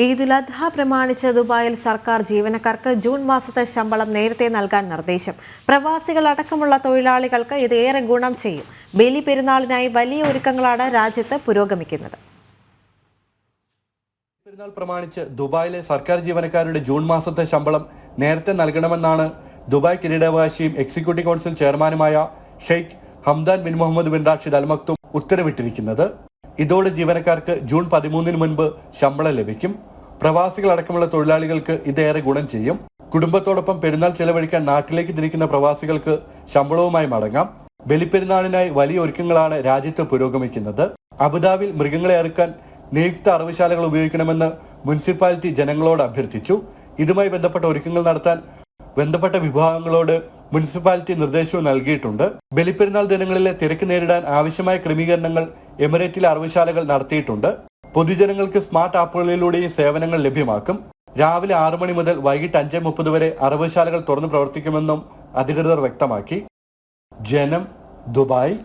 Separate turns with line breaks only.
ഈദുൽ അദ്ഹ പ്രമാണിച്ച് ദുബായിൽ സർക്കാർ ജീവനക്കാർക്ക് ജൂൺ മാസത്തെ ശമ്പളം നേരത്തെ നൽകാൻ നിർദ്ദേശം. പ്രവാസികളടക്കമുള്ള തൊഴിലാളികൾക്ക് ഇത് ഏറെ ഗുണം ചെയ്യും. ബലി പെരുന്നാളിനായി വലിയ ഒരുക്കങ്ങളാണ് രാജ്യത്ത് പുരോഗമിക്കുന്നത്.
പെരുന്നാൾ പ്രമാണിച്ച് ദുബായിലെ സർക്കാർ ജീവനക്കാരുടെ ജൂൺ മാസത്തെ ശമ്പളം നേരത്തെ നൽകണമെന്നാണ് ദുബായ് കിരീടാവകാശിയും എക്സിക്യൂട്ടീവ് കൗൺസിൽ ചെയർമാനുമായ Sheikh Hamdan bin Mohammed bin Rashid Al Maktoum ഉത്തരവിട്ടിരിക്കുന്നത്. ഇതോടെ ജീവനക്കാർക്ക് ജൂൺ 13 മുൻപ് ശമ്പളം ലഭിക്കും. പ്രവാസികളടക്കമുള്ള തൊഴിലാളികൾക്ക് ഇതേറെ ഗുണം ചെയ്യും. കുടുംബത്തോടൊപ്പം പെരുന്നാൾ ചെലവഴിക്കാൻ നാട്ടിലേക്ക് തിരിക്കുന്ന പ്രവാസികൾക്ക് ശമ്പളവുമായി മടങ്ങാം. ബലിപ്പെരുന്നാളിനായി വലിയ ഒരുക്കങ്ങളാണ് രാജ്യത്ത് പുരോഗമിക്കുന്നത്. അബുദാബിയിൽ മൃഗങ്ങളെ അറുക്കാൻ നിയുക്ത അറവുശാലകൾ ഉപയോഗിക്കണമെന്ന് മുനിസിപ്പാലിറ്റി ജനങ്ങളോട് അഭ്യർത്ഥിച്ചു. ഇതുമായി ബന്ധപ്പെട്ട ഒരുക്കങ്ങൾ നടത്താൻ ബന്ധപ്പെട്ട വിഭാഗങ്ങളോട് മുനിസിപ്പാലിറ്റി നിർദ്ദേശവും നൽകിയിട്ടുണ്ട്. ബലിപ്പെരുന്നാൾ ദിനങ്ങളിലെ തിരക്ക് നേരിടാൻ ആവശ്യമായ ക്രമീകരണങ്ങൾ എമിറേറ്റിലെ അറവുശാലകൾ നടത്തിയിട്ടുണ്ട്. പൊതുജനങ്ങൾക്ക് സ്മാർട്ട് ആപ്പുകളിലൂടെയും സേവനങ്ങൾ ലഭ്യമാക്കും. രാവിലെ 6 മണി മുതൽ വൈകിട്ട് 5:30 വരെ അറവുശാലകൾ തുറന്നു പ്രവർത്തിക്കുമെന്നും അധികൃതർ വ്യക്തമാക്കി. ജനം, ദുബായ്.